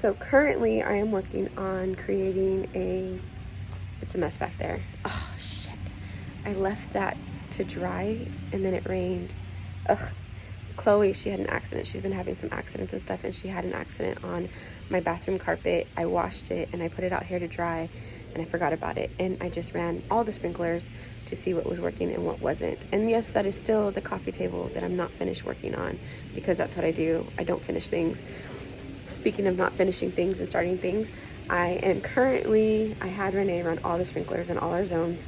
So currently I am working on creating it's a mess back there. Oh shit. I left that to dry and then it rained. Ugh. Chloe, she had an accident. She's been having some accidents and stuff, and she had an accident on my bathroom carpet. I washed it and I put it out here to dry, and I forgot about it. And I just ran all the sprinklers to see what was working and what wasn't. And yes, that is still the coffee table that I'm not finished working on, because that's what I do. I don't finish things. Speaking of not finishing things and starting things, I had Renee run all the sprinklers in all our zones,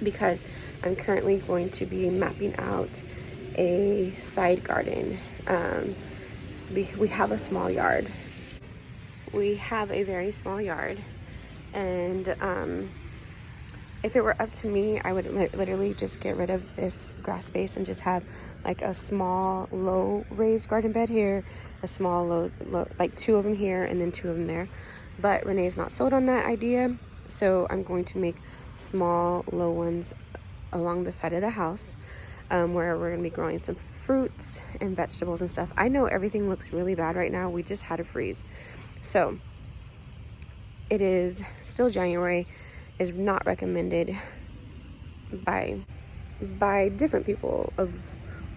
because I'm currently going to be mapping out a side garden. We have a small yard. We have a very small yard, and if it were up to me, I would literally just get rid of this grass space and just have like a small low raised garden bed here, a small low, like 2 of them here and then 2 of them there. But Renee is not sold on that idea, so I'm going to make small low ones along the side of the house, where we're going to be growing some fruits and vegetables and stuff. I know everything looks really bad right now. We just had a freeze. So it is still January. Is not recommended by different people of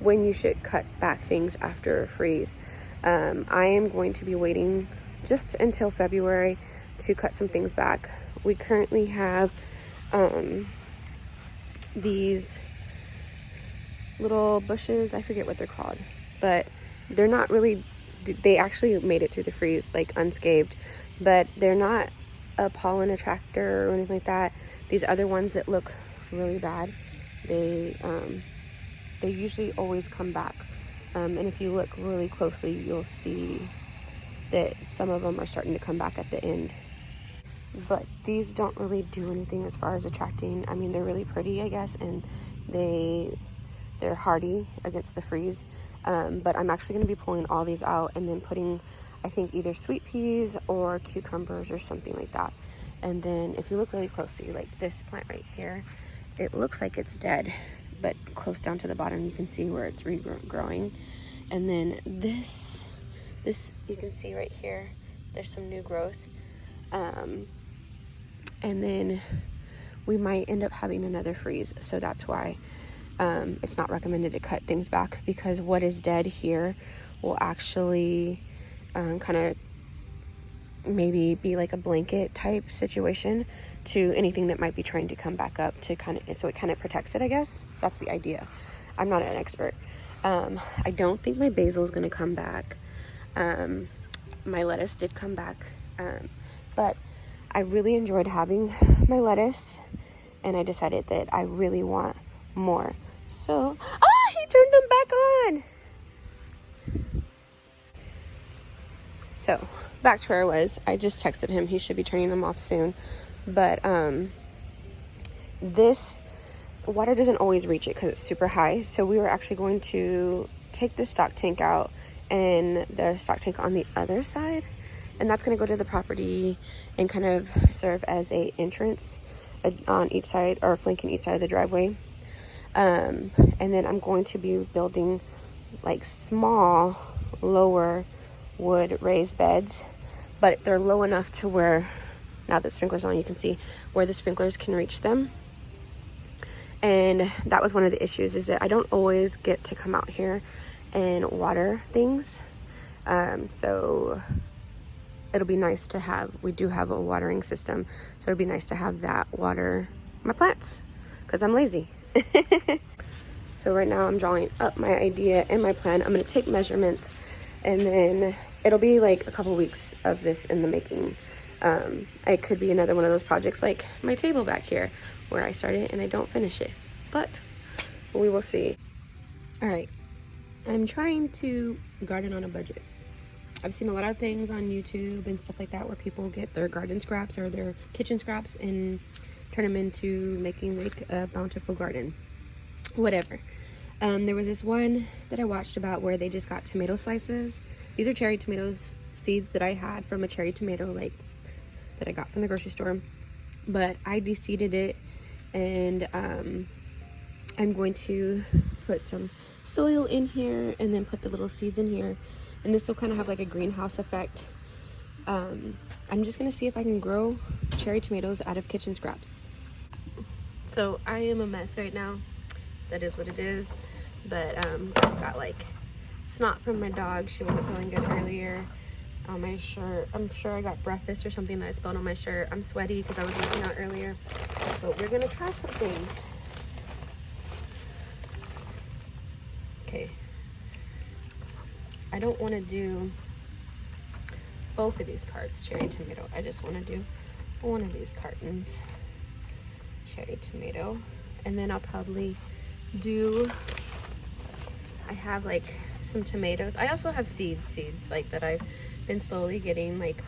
when you should cut back things after a freeze. I am going to be waiting just until February to cut some things back. We currently have these little bushes, I forget what they're called, but they're not really, they actually made it through the freeze like unscathed, but they're not a pollen attractor or anything like that. These other ones that look really bad, they usually always come back, and if you look really closely, you'll see that some of them are starting to come back at the end. But these don't really do anything as far as attracting. I mean, they're really pretty, I guess, and they're hardy against the freeze. But I'm actually going to be pulling all these out and then putting, I think, either sweet peas or cucumbers or something like that. And then if you look really closely, like this plant right here, it looks like it's dead, but close down to the bottom you can see where it's regrowing. And then this you can see right here, there's some new growth. And then we might end up having another freeze, so that's why it's not recommended to cut things back, because what is dead here will actually kind of maybe be like a blanket type situation to anything that might be trying to come back up, to kind of, so it kind of protects it, I guess. That's the idea. I'm not an expert. I don't think my basil is going to come back. My lettuce did come back, but I really enjoyed having my lettuce, and I decided that I really want more. So, he turned them back on. So, back to where I was. I just texted him. He should be turning them off soon. But this water doesn't always reach it because it's super high. So we were actually going to take the stock tank out and the stock tank on the other side. And that's going to go to the property and kind of serve as a entrance on each side, or flanking each side of the driveway. And then I'm going to be building like small, lower wood raised beds, but they're low enough to where, now that sprinklers on, you can see where the sprinklers can reach them. And that was one of the issues, is that I don't always get to come out here and water things. So it'll be nice to have, we do have a watering system, so it'll be nice to have that water my plants, because I'm lazy. So right now I'm drawing up my idea and my plan. I'm going to take measurements, and then it'll be like a couple weeks of this in the making. It could be another one of those projects like my table back here, where I start it and I don't finish it, but we will see. All right, I'm trying to garden on a budget. I've seen a lot of things on YouTube and stuff like that where people get their garden scraps or their kitchen scraps and turn them into making like a bountiful garden, whatever. There was this one that I watched about where they just got tomato slices. These are cherry tomatoes, seeds that I had from a cherry tomato like that I got from the grocery store, but I de-seeded it, and I'm going to put some soil in here and then put the little seeds in here, and this will kind of have like a greenhouse effect. I'm just gonna see if I can grow cherry tomatoes out of kitchen scraps. So I am a mess right now. That is what it is. But I've got like snot from my dog. She wasn't feeling good earlier. On my shirt, I'm sure I got breakfast or something that I spilled on my shirt. I'm sweaty because I was working out earlier. But we're gonna try some things. Okay. I don't want to do both of these carts cherry tomato. I just want to do one of these cartons cherry tomato, and then I'll probably do, I have like some tomatoes. I also have seeds like that I've been slowly getting like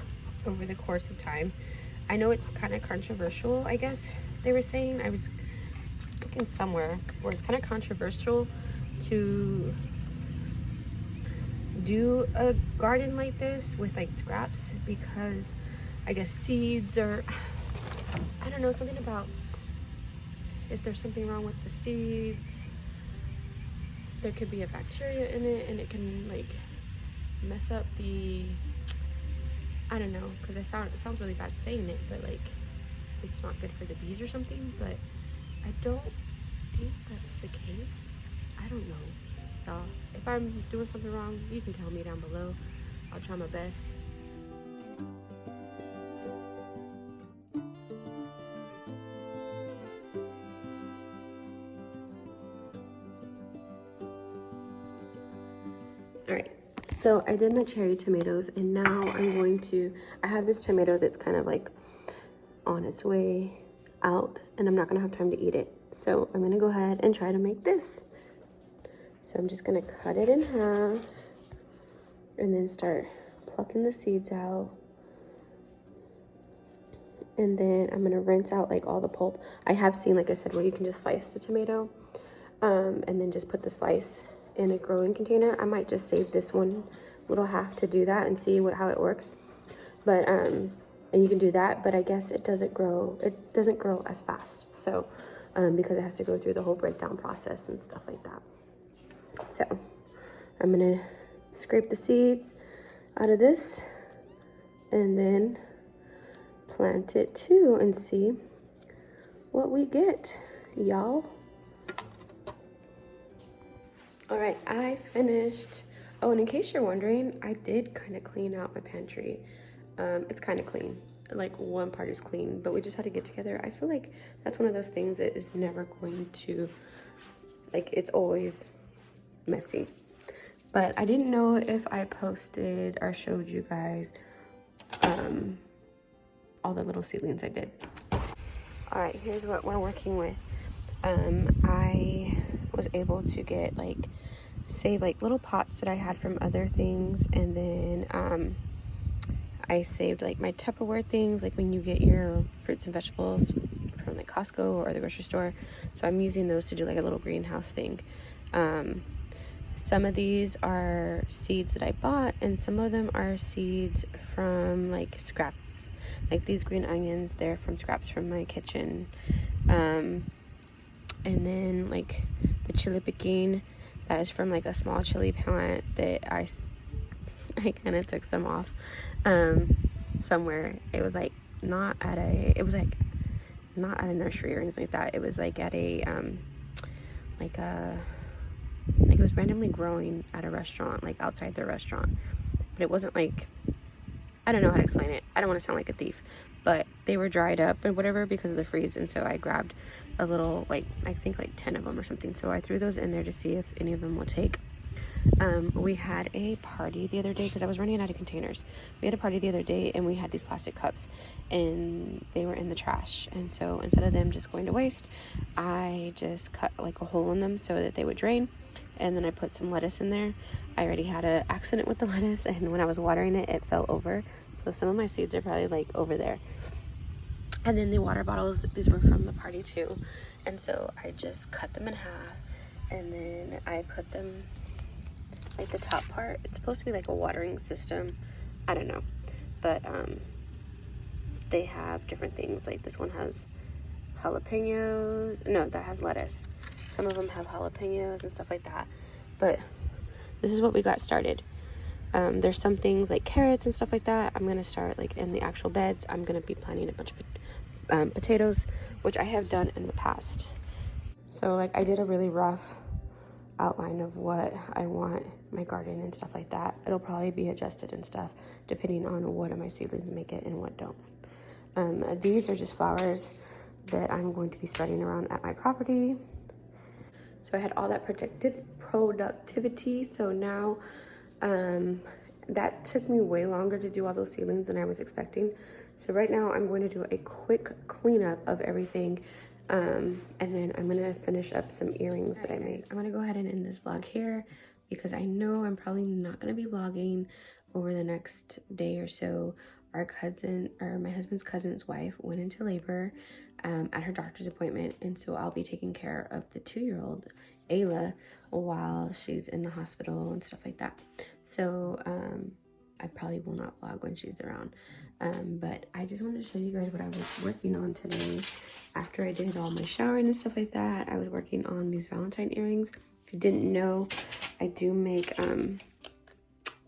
over the course of time. I know it's kind of controversial, I guess they were saying. I was looking somewhere where it's kind of controversial to do a garden like this with like scraps, because I guess seeds are, I don't know, something about if there's something wrong with the seeds, there could be a bacteria in it and it can like mess up the, I don't know, because it sounds really bad saying it, but like it's not good for the bees or something. But I don't think that's the case. I don't know, y'all. If I'm doing something wrong, you can tell me down below. I'll try my best. All right, so I did my cherry tomatoes, and now I'm going to, I have this tomato that's kind of like on its way out, and I'm not gonna have time to eat it. So I'm gonna go ahead and try to make this. So I'm just gonna cut it in half and then start plucking the seeds out. And then I'm gonna rinse out like all the pulp. I have seen, like I said, where you can just slice the tomato and then just put the slice in a growing container. I might just save this one little half to do that and see how it works. But and you can do that, but I guess it doesn't grow as fast. So because it has to go through the whole breakdown process and stuff like that. So I'm gonna scrape the seeds out of this and then plant it too and see what we get, y'all. All right, I finished. Oh, and in case you're wondering, I did kind of clean out my pantry. It's kind of clean. Like one part is clean, but we just had to get together. I feel like that's one of those things that is never going to, like, it's always messy. But I didn't know if I posted or showed you guys all the little seedlings I did. All right, here's what we're working with. I was able to get save little pots that I had from other things, and then I saved my Tupperware things, like when you get your fruits and vegetables from Costco or the grocery store. So I'm using those to do a little greenhouse thing. Some of these are seeds that I bought, and some of them are seeds from scraps. Like these green onions, they're from scraps from my kitchen. And then the chili piquin, that is from a small chili plant that I kind of took some off somewhere. It was not at a nursery or anything like that. It was at a it was randomly growing at a restaurant, outside their restaurant. But it wasn't I don't know how to explain it. I don't want to sound like a thief, but they were dried up and whatever because of the freeze. And so I grabbed a little, I think 10 of them or something. So I threw those in there to see if any of them will take. We had a party the other day because I was running out of containers. We had a party the other day and we had these plastic cups and they were in the trash. And so instead of them just going to waste, I just cut a hole in them so that they would drain. And then I put some lettuce in there. I already had an accident with the lettuce, and when I was watering it, it fell over. So some of my seeds are probably over there. And then the water bottles, these were from the party too. And so I just cut them in half, and then I put them, the top part, it's supposed to be a watering system. I don't know. But they have different things. This one has jalapenos. No, that has lettuce. Some of them have jalapenos and stuff like that. But this is what we got started. There's some things like carrots and stuff like that. I'm gonna start like in the actual beds. I'm gonna be planting a bunch of potatoes, which I have done in the past. So like I did a really rough outline of what I want my garden and stuff like that. It'll probably be adjusted and stuff depending on what of my seedlings make it and what don't. These are just flowers that I'm going to be spreading around at my property. So I had all that productivity. So now that took me way longer to do all those seedlings than I was expecting. So right now I'm going to do a quick cleanup of everything. And then I'm going to finish up some earrings that I made. I'm going to go ahead and end this vlog here because I know I'm probably not going to be vlogging over the next day or so. Our cousin, or my husband's cousin's wife, went into labor at her doctor's appointment, and so I'll be taking care of the 2-year-old Ayla while she's in the hospital and stuff like that. So I probably will not vlog when she's around, but I just wanted to show you guys what I was working on today. After I did all my showering and stuff like that, I was working on these Valentine earrings. If you didn't know, I do make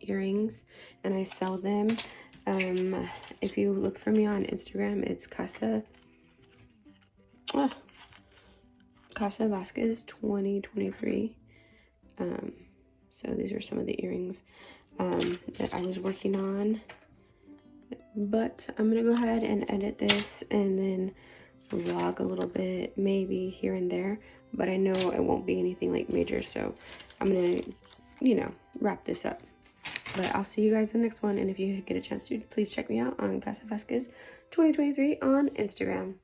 earrings and I sell them. If you look for me on Instagram, it's Casa Vasquez 2023. So these are some of the earrings that I was working on. But I'm gonna go ahead and edit this and then vlog a little bit, maybe here and there. But I know it won't be anything like major, so I'm gonna, you know, wrap this up. But I'll see you guys in the next one. And if you get a chance to, please check me out on Casa Vasquez 2023 on Instagram.